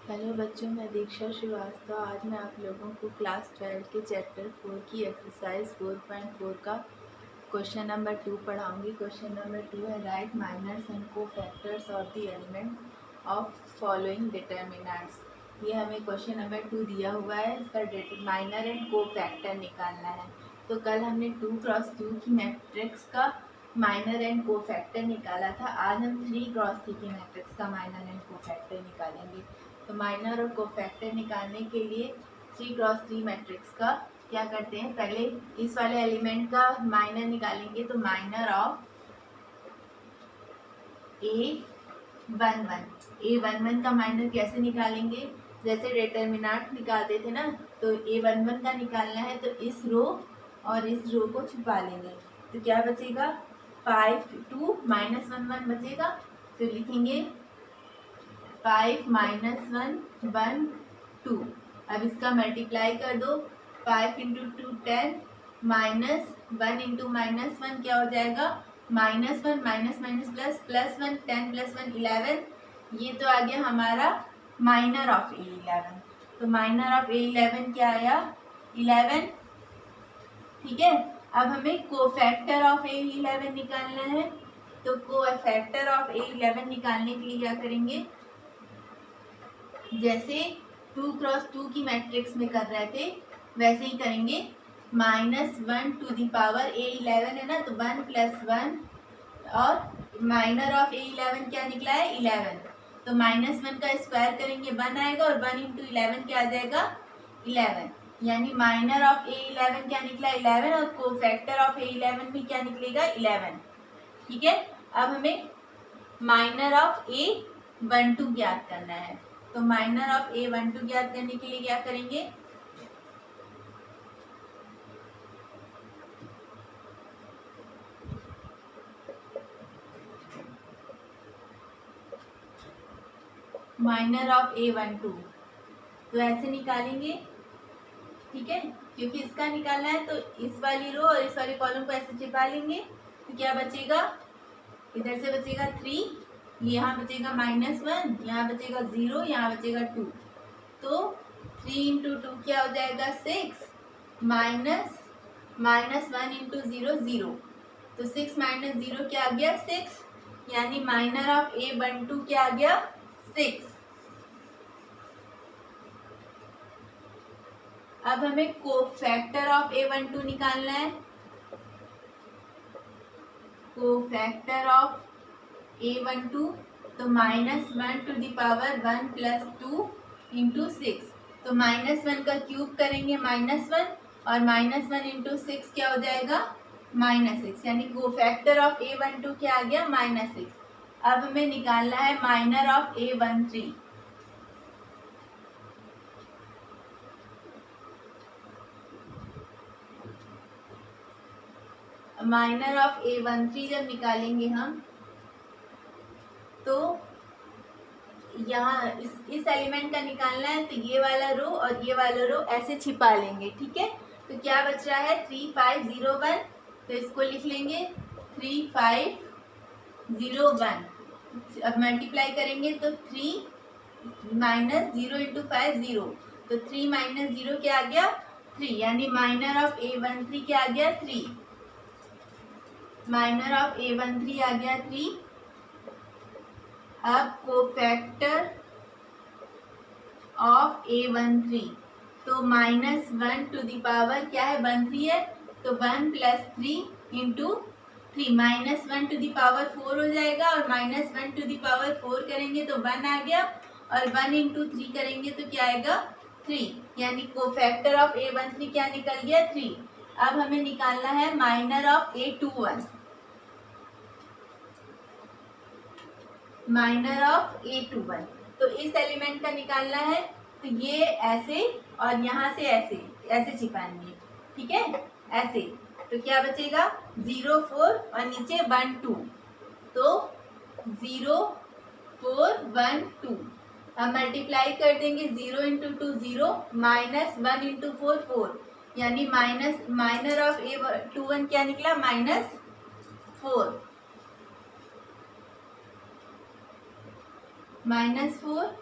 Hello बच्चों, मैं दीक्षा श्रीवास्तव। आज मैं आप लोगों को क्लास 12 के चैप्टर 4 की एक्सरसाइज 4.4 का क्वेश्चन नंबर 2 पढ़ाऊंगी। क्वेश्चन नंबर 2 है राइट माइनर्स एंड को factors of the element of following determinants. ये हमें क्वेश्चन नंबर 2 दिया हुआ है, इसका माइनर एंड को फैक्टर निकालना है। तो कल हमने 2x2 की मैट्रिक्स का माइनर एंड को फैक्टर निकाला था। आज हम 3x3 की मैट्रिक्स का माइनर एंड को फैक्टर निकालेंगे। तो माइनर और कोफैक्टर निकालने के लिए 3x3 मैट्रिक्स का क्या करते हैं, पहले इस वाले एलिमेंट का माइनर निकालेंगे। तो माइनर ऑफ A11 का माइनर कैसे निकालेंगे, जैसे डिटर्मिनेंट निकालते थे ना, तो A11 का निकालना है तो इस रो और इस रो को छुपा लेंगे। तो क्या बचेगा, 5 2 -1 बचेगा। तो लिखेंगे 5 -1 1 2। अब इसका मल्टीप्लाई कर दो, 5 × 2 10 -1 × -1 क्या हो जाएगा, -1 प्लस 1 10 + 1 11। ये तो आ गया हमारा माइनर ऑफ A11। तो माइनर ऑफ A11 क्या आया, 11। ठीक है। अब हमें कोफैक्टर ऑफ A11 निकालना है। तो कोफैक्टर ऑफ A11 निकालने के लिए क्या करेंगे, जैसे 2x2 की मैट्रिक्स में कर रहे थे वैसे ही करेंगे। -1 टू दी पावर A11 है ना, तो 1 + 1 और माइनर ऑफ A11 क्या निकला है, 11। तो -1 का स्क्वायर करेंगे 1 आएगा और 1 × 11 क्या आ जाएगा, 11। यानी माइनर ऑफ A11 क्या निकला, 11, और कोफैक्टर ऑफ A11 भी क्या निकलेगा, 11। ठीक है। अब हमें माइनर ऑफ A12 ज्ञात करना है। तो माइनर ऑफ A12 ज्ञात करने के लिए क्या करेंगे, माइनर ऑफ A12 तो ऐसे निकालेंगे। ठीक है, क्योंकि इसका निकालना है तो इस वाली रो और इस वाली कॉलम को ऐसे छिपा लेंगे। तो क्या बचेगा, इधर से बचेगा 3, यहाँ बचेगा -1, यहाँ बचेगा 0, यहाँ बचेगा 2। तो 3 × 2 क्या हो जाएगा, 6 माइनस -1 × 0 0। तो 6 - 0 क्या आ गया, 6। यानी माइनर ऑफ A12 क्या आ गया, 6। अब हमें कोफैक्टर ऑफ A12 निकालना है। कोफैक्टर ऑफ A12 तो -1 टू दी पावर 1 + 2 × 6। तो -1 का क्यूब करेंगे -1 और -1 × 6 क्या हो जाएगा, -6। यानी कोफैक्टर ऑफ A12 क्या आ गया, -6। अब हमें निकालना है minor of A13। Minor of A13 जब निकालेंगे हम, तो यहाँ इस एलिमेंट का निकालना है। तो ये वाला रो और ये वाला रो ऐसे छिपा लेंगे। ठीक है। तो क्या बच रहा है, 3 5 0 1। तो इसको लिख लेंगे 3 5 0 1। अब मल्टीप्लाई करेंगे तो 3 -0 × 5 0। तो 3 - 0 क्या आ गया, 3। यानी माइनर ऑफ A13 क्या आ गया, 3। माइनर ऑफ A13 आ गया 3। अब कोफैक्टर ऑफ A13 तो -1 टू दी पावर क्या है, 13 है। तो 1 + 3 × 3 -1 टू दी पावर 4 हो जाएगा, और -1 टू दी पावर 4 करेंगे तो 1 आ गया, और 1 × 3 करेंगे तो क्या आएगा, 3। यानी कोफैक्टर ऑफ A13 क्या निकल गया, 3। अब हमें निकालना है minor of A21। Minor of A21 तो इस एलिमेंट का निकालना है। तो ये ऐसे और यहाँ से ऐसे ऐसे छिपाएंगे। ठीक है, ऐसे। तो क्या बचेगा, 0 4 और नीचे 1 2। तो 0 4 1 2। अब मल्टीप्लाई कर देंगे, 0 × 2 0 -1 × 4 4। यानी माइनर ऑफ A21 क्या निकला, -4। -4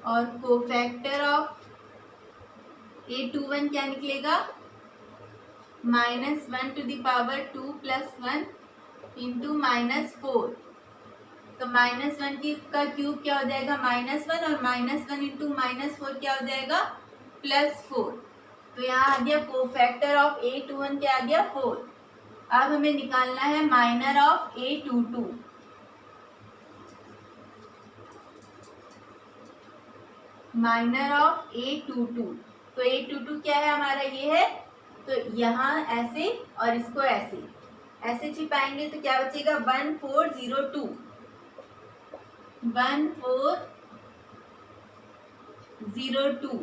और कोफैक्टर ऑफ A21 क्या निकलेगा, -1⁻² + 1 इंटू -4। तो -1 का क्यूब क्या हो जाएगा, -1, और -1 इंटू -4 क्या हो जाएगा, +4। तो यहाँ आ गया कोफैक्टर ऑफ A21 क्या आ गया, 4। अब हमें निकालना है minor of A22। Minor of A22, तो A22 क्या है हमारा, ये है। तो यहाँ ऐसे और इसको ऐसे ऐसे छिपाएंगे तो क्या बचेगा, 1402। 1402।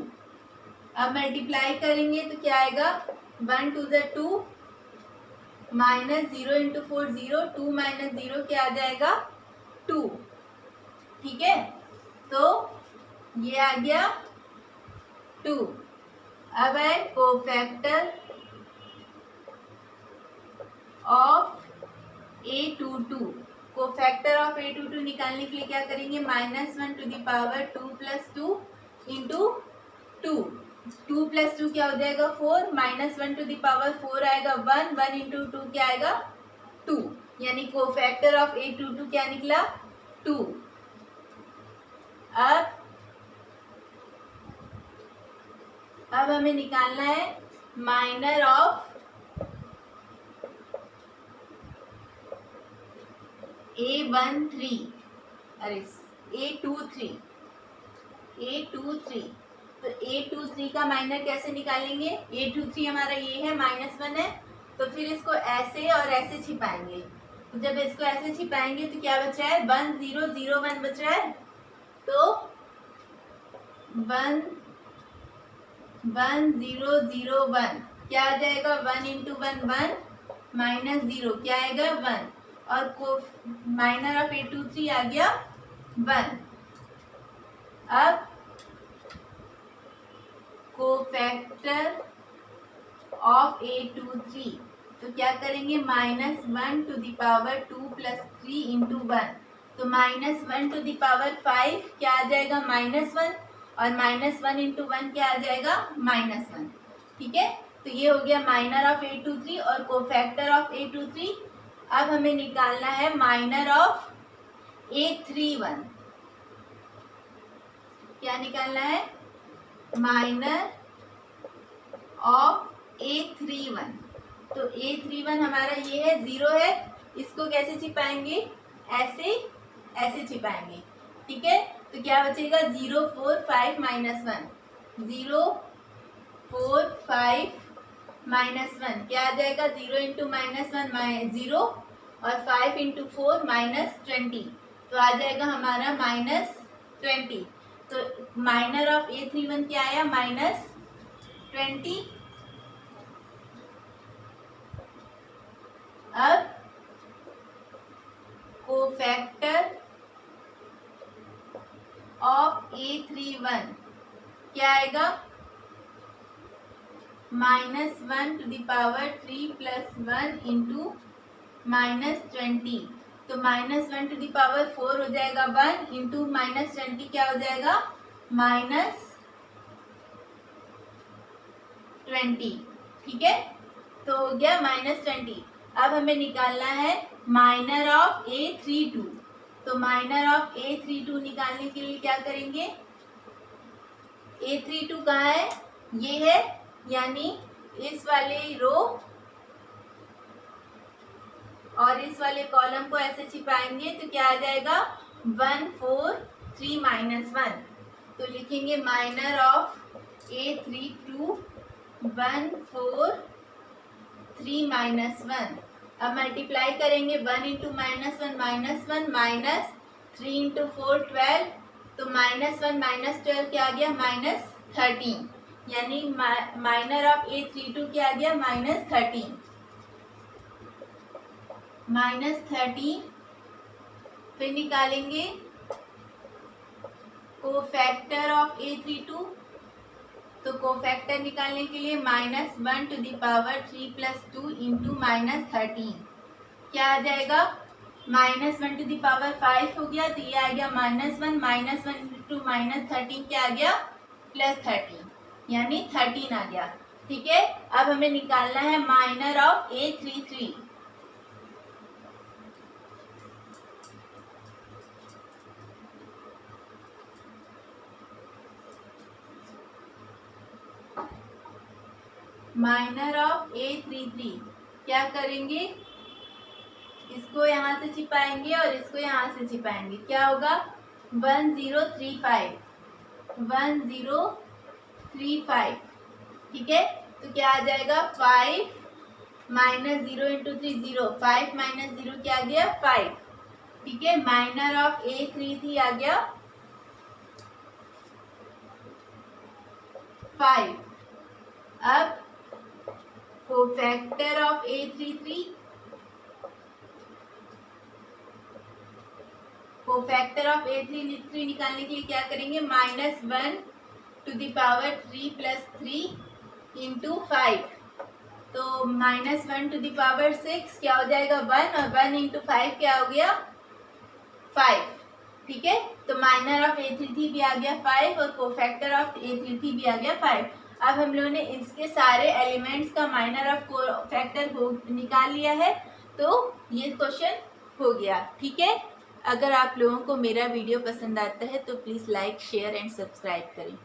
अब मल्टीप्लाई करेंगे तो क्या आएगा, 1 2 × 2 -0 × 4 0, 2 - 0 क्या आ जाएगा, 2। ठीक है, तो ये आ गया 2। अब है cofactor of A22। Cofactor of A22 निकालने के लिए क्या करेंगे, -1⁻² + 2 इंटू 2। 2 + 2 क्या हो जाएगा, 4। -1⁴ आएगा 1, 1 इंटू 2 क्या आएगा, 2। यानी कोफैक्टर ऑफ A22 क्या निकला, 2। अब हमें निकालना है माइनर ऑफ A13, अरे A23। तो A23 का माइनर कैसे निकालेंगे, A23 हमारा ये है, -1 है, तो फिर इसको ऐसे और ऐसे छिपाएंगे। तो जब इसको ऐसे छिपाएंगे तो क्या बच रहा है, 1 0 0 1 बच रहा है। तो 1 1 0 0 1 क्या आ जाएगा, 1 इंटू 1 1, -0 क्या आएगा, 1। और माइनर ऑफ A23 आ गया 1। अब कोफैक्टर ऑफ A23, तो क्या करेंगे, -1⁻² + 3 इंटू 1। तो -1⁵ क्या आ जाएगा, -1, और -1 इंटू 1 क्या आ जाएगा, -1। ठीक है, तो ये हो गया माइनर ऑफ A23 और कोफैक्टर ऑफ A23। अब हमें निकालना है माइनर ऑफ A31। क्या निकालना है, माइनर ऑफ A31। तो A31 हमारा ये है, 0 है, इसको कैसे छिपाएंगे, ऐसे ऐसे छिपाएंगे। ठीक है, तो क्या बचेगा, 0 4 5 -1, 0 4 5 -1 क्या आ जाएगा, 0 इंटू -1 0, और 5 इंटू 4 -20, तो आ जाएगा हमारा -20। तो माइनर ऑफ A31 क्या आया, -20। अब कोफैक्टर ऑफ A31 क्या आएगा, -1⁻³ + 1 इंटू -20। तो -1⁴ हो जाएगा 1 इंटू -20 क्या हो जाएगा, -20। ठीक है, तो हो गया -20। अब हमें निकालना है माइनर ऑफ A32। तो माइनर ऑफ A32 निकालने के लिए क्या करेंगे, A32 कहाँ है, ये है, यानी इस वाले रो और इस वाले कॉलम को ऐसे छिपाएंगे तो क्या आ जाएगा, 1 4 3 -1। तो लिखेंगे माइनर ऑफ A32 1 4 3 -1। अब मल्टीप्लाई करेंगे, 1 इंटू -1 -1, -3 इंटू 4 12। तो -1 -12 क्या आ गया, -13। यानी माइनर ऑफ A32 क्या आ गया, -13। -13। फिर निकालेंगे कोफैक्टर ऑफ A32। तो कोफैक्टर निकालने के लिए -1⁻³ + 2 इंटू -13 क्या आ जाएगा, -1 टू द पावर 5 हो गया, तो ये आ गया -1, -1 टू -13 क्या आ गया, +13, यानी 13 आ गया। ठीक है, अब हमें निकालना है minor of A33। Minor of A33 क्या करेंगे, इसको यहाँ से छिपाएंगे और इसको यहाँ से छिपाएंगे, क्या होगा 1035, 1035। ठीक है, तो क्या आ जाएगा 5 -0 इंटू 3 0, 5 -0 क्या आ गया 5। ठीक है, माइनर ऑफ A33 आ गया 5। अब cofactor of A33, cofactor of A33 निकालने के लिए क्या करेंगे, -1 टू द पावर 3 + 3 इंटू 5, तो -1 टू द पावर 6 क्या हो जाएगा 1, और 1 इंटू 5 क्या हो गया 5। ठीक है, तो माइनर ऑफ A33 भी आ गया 5 और कोफैक्टर ऑफ A33 भी आ गया 5। अब हम लोगों ने इसके सारे एलिमेंट्स का माइनर ऑफ कोफैक्टर निकाल लिया है, तो ये क्वेश्चन हो गया। ठीक है, अगर आप लोगों को मेरा वीडियो पसंद आता है तो please like, share and subscribe करें।